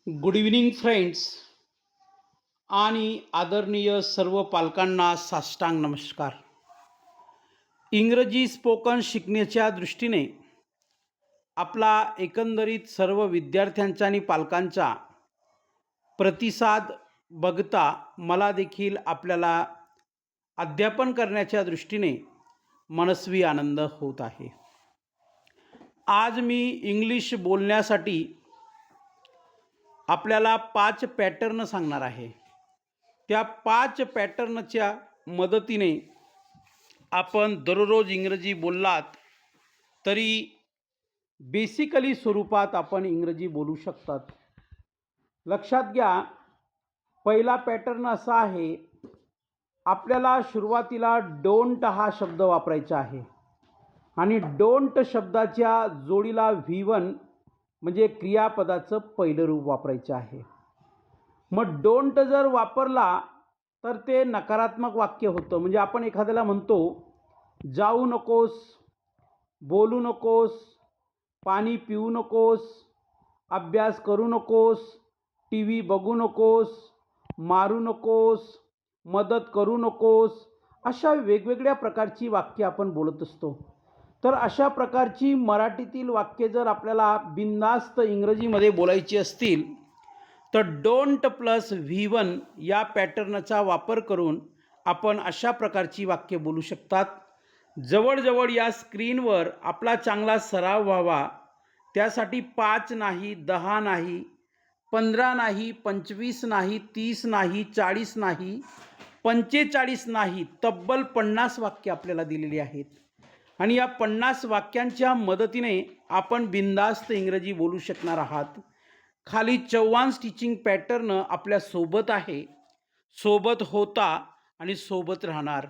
Good evening friends आणि आदरणीय सर्व पालकांना साष्टांग नमस्कार. इंग्रजी स्पोकन शिकण्याच्या दृष्टीने आपला एकंदरीत सर्व विद्यार्थ्यांचा आणि पालकांचा प्रतिसाद बघता मला देखील आपल्याला अध्यापन करण्याच्या दृष्टीने मनस्वी आनंद होत आहे. आज मी इंग्लिश बोलण्यासाठी आपल्याला 5 पॅटर्न सांगणार आहे. त्या 5 पॅटर्नच्या मदतीने आपण दररोज इंग्रजी बोललात तरी बेसिकली स्वरूपात आपण इंग्रजी बोलू शकतात. लक्षात घ्या, पहिला पॅटर्न असा आहे, आपल्याला सुरुवातीला डोंट हा शब्द वापरायचा आहे आणि डोंट शब्दाच्या जोडीला V1 म्हणजे क्रियापदाचं पहिलं रूप वापरायचं आहे. मग डोंट जर वापरला तर ते नकारात्मक वाक्य होतं. म्हणजे आपण एखाद्याला म्हणतो जाऊ नकोस, बोलू नकोस, पाणी पिऊ नकोस, अभ्यास करू नकोस, टी व्ही बघू नकोस, मारू नकोस, मदत करू नकोस, अशा वेगवेगळ्या प्रकारची वाक्य आपण बोलत असतो. तर अशा प्रकारची मराठीतील वाक्य जर आपल्याला बिनधास्त इंग्रजीमध्ये बोलायची असतील तर डोंट प्लस V1 या पॅटर्नचा वापर करून आपण अशा प्रकारची वाक्य बोलू शकतात. जवळजवळ या स्क्रीनवर आपला चांगला सराव व्हावा त्यासाठी 5 नाही, 10 नाही, 15 नाही, 25 नाही, 30 नाही, 40 नाही, 45 नाही, तब्बल 50 वाक्य आपल्याला दिलेली आहेत आणि या 50 वाक्यांच्या मदतीने आपण बिनधास्त इंग्रजी बोलू शकणार आहात. खाली चौहान टीचिंग पॅटर्न आपल्या सोबत आहे, सोबत होता आणि सोबत राहणार.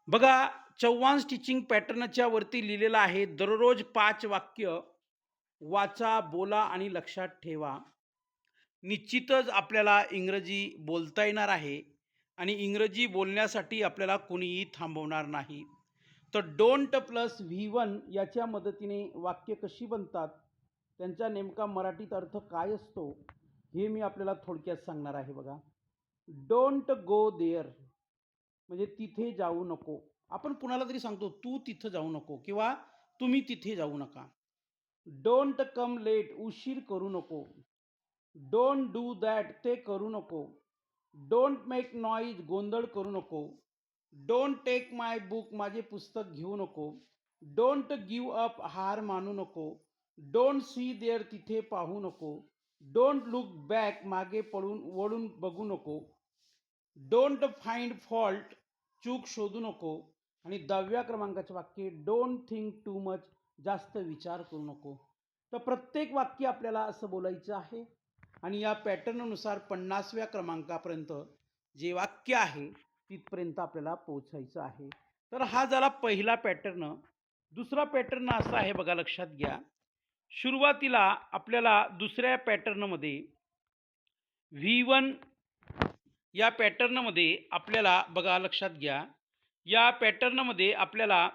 बघा, चौहान टीचिंग पॅटर्नच्या वरती लिहिलेलं आहे, दररोज 5 वाक्य वाचा, बोला आणि लक्षात ठेवा. निश्चितच आपल्याला इंग्रजी बोलता येणार आहे आणि इंग्रजी बोलण्यासाठी आपल्याला कोणीही थांबवणार नाही. तर डोंट प्लस V1 याच्या मदतीने वाक्य कशी बनतात, त्यांचा नेमका मराठीत अर्थ काय असतो हे मी आपल्याला थोडक्यात सांगणार आहे. बघा, डोंट गो देअर म्हणजे तिथे जाऊ नको. आपण कुणाला तरी सांगतो तू तिथं जाऊ नको किंवा तुम्ही तिथे जाऊ नका. डोंट कम लेट उशीर करू नको. डोंट डू दॅट ते करू नको. डोंट मेक नॉईज गोंधळ करू नको. डोंट टेक माय बुक माझे पुस्तक घेऊ नको. डोंट गिव्ह अप हार मानू नको. डोंट सी देअर तिथे पाहू नको. डोंट लुक बॅक मागे वळून बघू नको. डोंट फाइंड फॉल्ट चूक शोधू नको. आणि 10व्या क्रमांकाचे वाक्य, डोंट थिंक टू मच जास्त विचार करू नको. तर प्रत्येक वाक्य आपल्याला असं बोलायचं आहे आणि या पॅटर्ननुसार 50व्या क्रमांकापर्यंत जे वाक्य आहे तिथपर्यंत आपल्याला पोहोचायचं आहे. तर हा झाला पहिला पॅटर्न. दुसरा पॅटर्न असा आहे, बघा लक्षात घ्या, सुरुवातीला आपल्याला दुसऱ्या पॅटर्नमध्ये V1 या पॅटर्नमध्ये आपल्याला, बघा लक्षात घ्या, या पॅटर्नमध्ये आपल्याला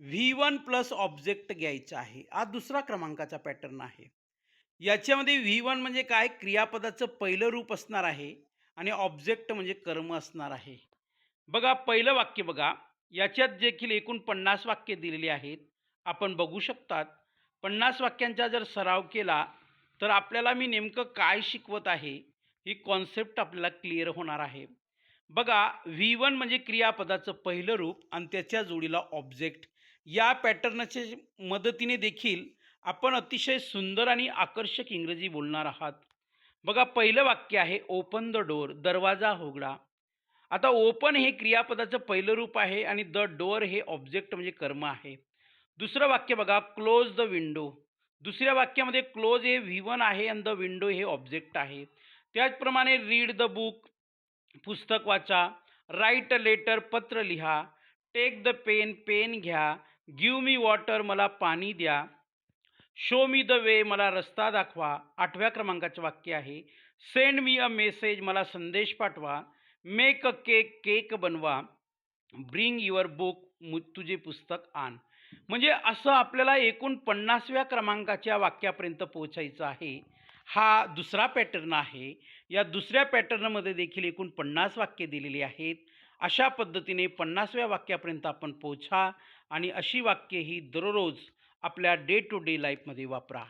V1 प्लस ऑब्जेक्ट घ्यायचा आहे. हा दुसरा क्रमांकाचा पॅटर्न आहे. याच्यामध्ये V1 म्हणजे काय, क्रियापदाचं पहिलं रूप असणार आहे आणि ऑब्जेक्ट म्हणजे कर्म असणार आहे. बघा, पहिलं वाक्य बघा, याच्यात देखील एकूण 50 वाक्य दिलेली आहेत. आपण बघू शकतात. 50 वाक्यांचा जर सराव केला तर आपल्याला मी नेमकं काय शिकवत आहे ही कॉन्सेप्ट आपल्याला क्लिअर होणार आहे. बघा, V1 म्हणजे क्रियापदाचं पहिलं रूप आणि त्याच्या जोडीला ऑब्जेक्ट. या पॅटर्नच्या मदतीने देखील आपण अतिशय सुंदर आणि आकर्षक इंग्रजी बोलणार आहात. बघा, पहिलं वाक्य आहे, ओपन द डोअर दरवाजा उघडा. आता ओपन हे क्रियापदाचं पहिलं रूप आहे आणि द डोअर हे ऑब्जेक्ट म्हणजे कर्म आहे. दुसरं वाक्य बघा, क्लोज द विंडो. दुसऱ्या वाक्यामध्ये क्लोज हे V1 आहे आणि द विंडो हे ऑब्जेक्ट आहे. त्याचप्रमाणे रीड द बुक पुस्तक वाचा. राईट अ लेटर पत्र लिहा. टेक द पेन पेन घ्या. गिव्ह मी वॉटर मला पाणी द्या. शो मी द वे मला रस्ता दाखवा. 8व्या क्रमांकाचे वाक्य आहे, सेंड मी अ मेसेज मला संदेश पाठवा. मेक अ केक केक बनवा. ब्रिंग युअर बुक तुझे पुस्तक आण. म्हणजे असं आपल्याला एकूण 50व्या क्रमांकाच्या वाक्यापर्यंत पोहोचायचं आहे. हा दुसरा पॅटर्न आहे. या दुसऱ्या पॅटर्नमध्ये देखील एकूण 50 वाक्ये दिलेली आहेत. अशा पद्धतीने 50व्या वाक्यापर्यंत आपण पोहोचा आणि अशी वाक्ये ही दररोज आपल्या डे टू डे लाईफमध्ये वापरा.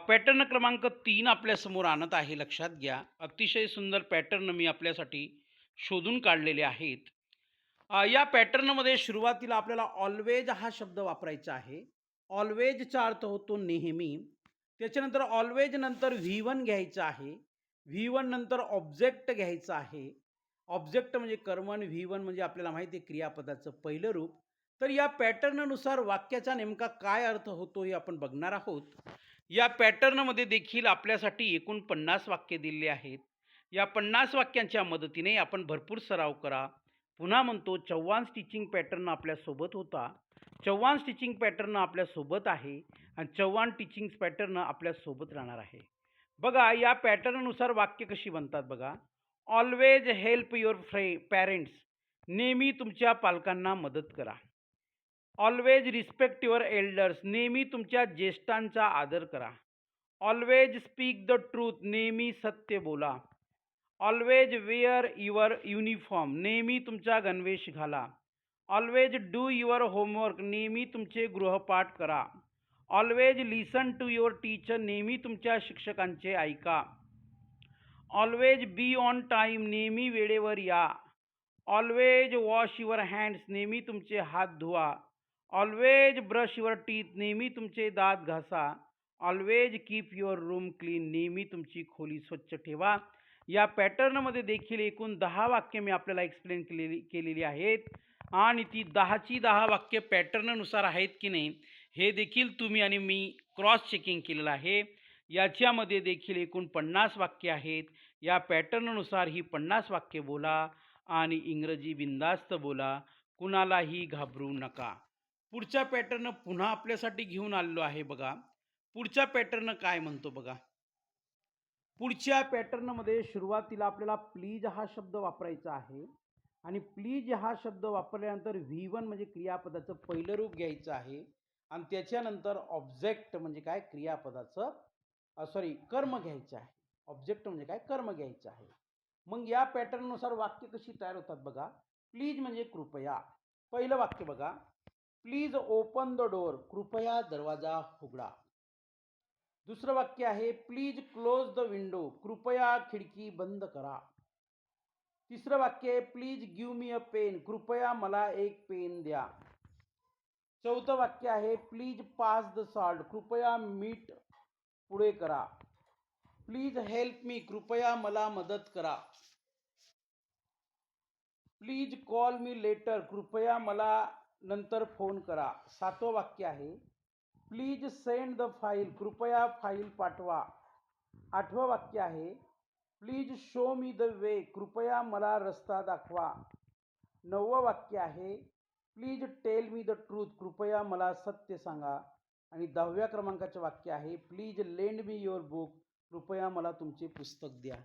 पॅटर्न क्रमांक 3 आपल्यासमोर आणत आहे, लक्षात घ्या. अतिशय सुंदर पॅटर्न मी आपल्यासाठी शोधून काढलेले आहेत. या पॅटर्नमध्ये सुरुवातीला आपल्याला ऑल्वेज हा शब्द वापरायचा आहे. ऑल्वेजचा अर्थ होतो नेहमी. त्याच्यानंतर ऑल्वेज नंतर व्ही1 घ्यायचं आहे. व्ही1 नंतर ऑब्जेक्ट घ्यायचं आहे. ऑब्जेक्ट म्हणजे कर्म आणि व्ही1 म्हणजे आपल्याला माहिती आहे क्रियापदाचं पहिलं रूप. तर या पॅटर्ननुसार वाक्याचा नेमका काय अर्थ होतो हे आपण बघणार आहोत. या पॅटर्नमध्ये देखील आपल्यासाठी एकूण 50 वाक्ये दिलेली आहेत. या 50 वाक्यांच्या मदतीने आपण भरपूर सराव करा. पुन्हा म्हणतो, चव्हाण स्टिचिंग पॅटर्न आपल्यासोबत होता. चव्हाण स्टिचिंग पॅटर्न आपल्यासोबत आहे आणि चव्हाण टीचिंग पॅटर्न आपल्यासोबत राहणार आहे. बघा, या पॅटर्ननुसार वाक्य कशी बनतात बघा. Always help your parents. नेहमी तुमच्या पालकांना मदत करा. Always respect your elders. नेहमी तुमच्या ज्येष्ठांचा आदर करा. Always speak the truth. नेहमी सत्य बोला. Always wear your uniform. नेहमी तुमचा गणवेश घाला. Always do your homework. नेहमी तुमचे गृहपाठ करा. Always listen to your teacher. नेहमी तुमच्या शिक्षकांचे ऐका. Always be on time. नेहमी वेळेवर या. Always wash your hands. नेहमी तुमचे हात धुवा. Always brush your teeth. नेहमी तुमचे दात घासा. Always keep your room clean. नेहमी तुमची खोली स्वच्छ ठेवा. या पॅटर्नमध्ये देखील एकूण 10 वाक्य मी आपल्याला एक्सप्लेन केलेली आहेत आणि ती 10ची 10 वाक्य पॅटर्ननुसार आहेत की नाही हे देखील तुम्ही आणि मी क्रॉस चेकिंग केलेलं आहे. याच्यामध्ये देखील एकूण 50 वाक्य आहेत. या पॅटर्ननुसार ही 50 वाक्य बोला आणि इंग्रजी बिनधास्त बोला. कुणालाही घाबरू नका. पुढचा पॅटर्न पुन्हा आपल्यासाठी घेऊन आलेलो आहे बघा. पुढचा पॅटर्न काय म्हणतो बघा. पुढच्या पॅटर्नमध्ये सुरुवातीला आपल्याला प्लीज हा शब्द वापरायचा आहे आणि प्लीज हा शब्द वापरल्यानंतर व्ही1 म्हणजे क्रियापदाचं पहिलं रूप घ्यायचं आहे आणि त्याच्यानंतर ऑब्जेक्ट म्हणजे काय क्रियापदाचं कर्म घ्यायचं आहे. ऑब्जेक्ट म्हणजे काय कर्म घ्यायचं आहे. मग या पॅटर्ननुसार वाक्य कशी तयार होतात बघा. प्लीज म्हणजे कृपया. पहिलं वाक्य बघा. Please open the door. कृपया दरवाजा उघडा. दुसरं वाक्य आहे प्लीज क्लोज द विंडो. कृपया खिडकी बंद करा. तिसरं वाक्य आहे please give me a pen. कृपया मला एक पेन द्या. चौथं वाक्य आहे प्लीज पास द सॉल्ट. कृपया मीठ पुढे करा. Please help me. कृपया मला मदत करा. Please call me later. कृपया मला नंतर फोन करा. सातवं वाक्य आहे प्लीज सेंड द फाईल. कृपया फाईल पाठवा. आठवं वाक्य आहे please show me the way. कृपया मला रस्ता दाखवा. नववं वाक्य आहे please tell me the truth. कृपया मला सत्य सांगा. आणि 10व्या क्रमांकाचे वाक्य आहे please lend me your book. कृपया मला तुमचे पुस्तक द्या.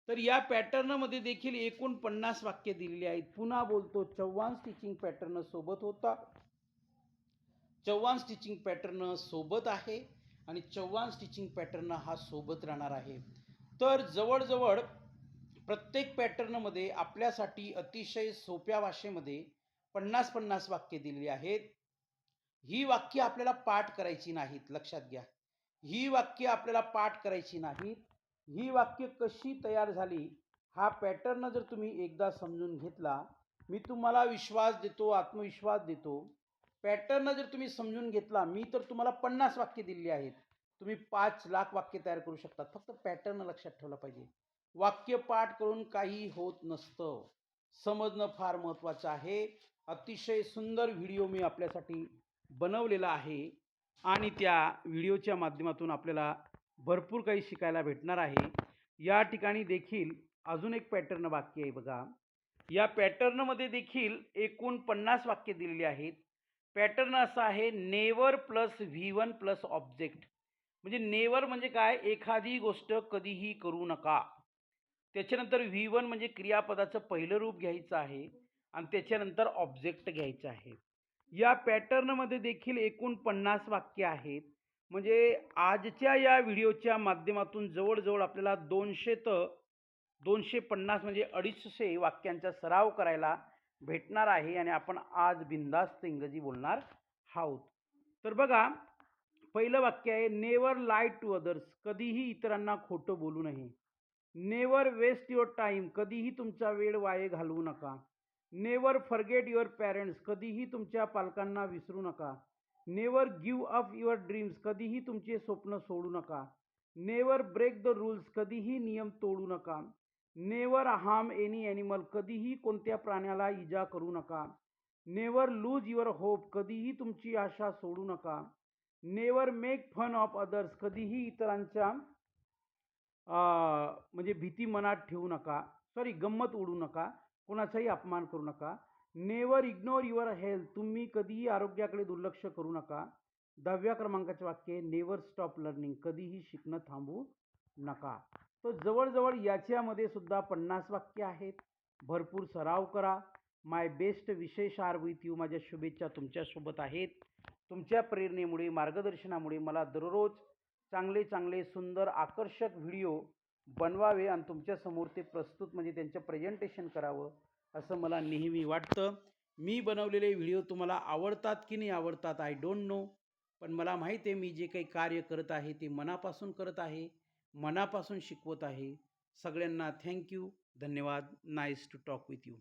तर या पॅटर्नमध्ये देखील एकूण 50 वाक्य दिलेली आहेत. पुन्हा बोलतो, चव्हाण स्टिचिंग पॅटर्न सोबत होता. चव्हाण स्टिचिंग पॅटर्न सोबत आहे आणि चव्हाण स्टिचिंग पॅटर्न हा सोबत राहणार आहे. तर जवळजवळ प्रत्येक पॅटर्नमध्ये आपल्यासाठी अतिशय सोप्या भाषेमध्ये 50-50 वाक्य दिलेली आहेत. ही वाक्य आपल्याला पाठ करायची नाहीत, लक्षात घ्या. ही वाक्य आपल्याला पाठ करायची नाहीत. ही वाक्य कशी तयार झाली हा पॅटर्न जर तुम्ही एकदा समजून घेतला, मी तुम्हाला विश्वास देतो, आत्मविश्वास देतो. पॅटर्न जर तुम्ही समजून घेतला, मी तर तुम्हाला 50 वाक्य दिलेली आहेत. तुम्ही 5 लाख वाक्य तयार करू शकता. फक्त पॅटर्न लक्षात ठेवला पाहिजे. वाक्य पाठ करून काही होत नसतं. समजणं फार महत्त्वाचं आहे. अतिशय सुंदर व्हिडिओ मी आपल्यासाठी बनवलेला आहे आणि त्या व्हिडिओच्या माध्यमातून आपल्याला भरपूर काही शिकायला भेटणार आहे. या ठिकाणी देखील अजून एक पॅटर्न वाक्य आहे बघा. या पॅटर्नमध्ये देखील एकूण 50 वाक्य दिलेली आहेत. पॅटर्न असा आहे never plus V1 plus object. म्हणजे नेवर म्हणजे काय, एखादी गोष्ट कधीही करू नका. त्याच्यानंतर व्ही1 म्हणजे क्रियापदाचं पहिलं रूप घ्यायचं आहे आणि त्याच्यानंतर ऑब्जेक्ट घ्यायचं आहे. या पॅटर्नमध्ये देखील एकूण 50 वाक्य आहेत. म्हणजे आजच्या या व्हिडिओच्या माध्यमातून जवळ-जवळ आपल्याला 200 तर 250 म्हणजे 250 वाक्यांचा सराव करायला भेटणार आहे आणि आपण आज बिनधास्त इंग्रजी बोलणार आहोत. तर बघा, पहिलं वाक्य आहे नेव्हर लाय टू अदर्स. कधीही इतरांना खोटं बोलू नये. Never waste your time. कधीही तुमचा वेळ वाया घालवू नका. Never forget your parents. कधीही तुमच्या पालकांना विसरू नका. Never give up your dreams. कधीही तुमचे स्वप्न सोडू नका. Never break the rules. कधीही नियम तोडू नका. Never harm any animal. कधीही कोणत्या प्राण्याला इजा करू नका. Never lose your hope. कधीही तुमची आशा सोडू नका. Never make fun of others. कधीही इतरांच्या म्हणजे भीती मनात ठेवू नका. गंमत उडवू नका. कोणाचाही अपमान करू नका. Never ignore your health. तुम्ही कधीही आरोग्याकडे दुर्लक्ष करू नका. 10व्या क्रमांकाचे वाक्य आहे नेव्हर स्टॉप लर्निंग. कधीही शिकणं थांबवू नका. तर जवळ याच्यामध्ये सुद्धा 50 वाक्य आहेत. भरपूर सराव करा. माय बेस्ट विशेष आर विथ यू. माझ्या शुभेच्छा तुमच्यासोबत आहेत. तुमच्या प्रेरणेमुळे, मार्गदर्शनामुळे मला दररोज चांगले सुंदर आकर्षक व्हिडिओ बनवावे आणि तुमच्यासमोर ते प्रस्तुत म्हणजे त्यांचं प्रेझेंटेशन करावं असं मला नेहमी वाटतं. मी बनवलेले व्हिडिओ तुम्हाला आवडतात की नाही आवडतात आय डोंट नो. पण मला माहीत आहे मी जे काही कार्य करत आहे ते मनापासून करत आहे, मनापासून शिकवत आहे. सगळ्यांना थँक्यू. धन्यवाद. Nice to talk with you.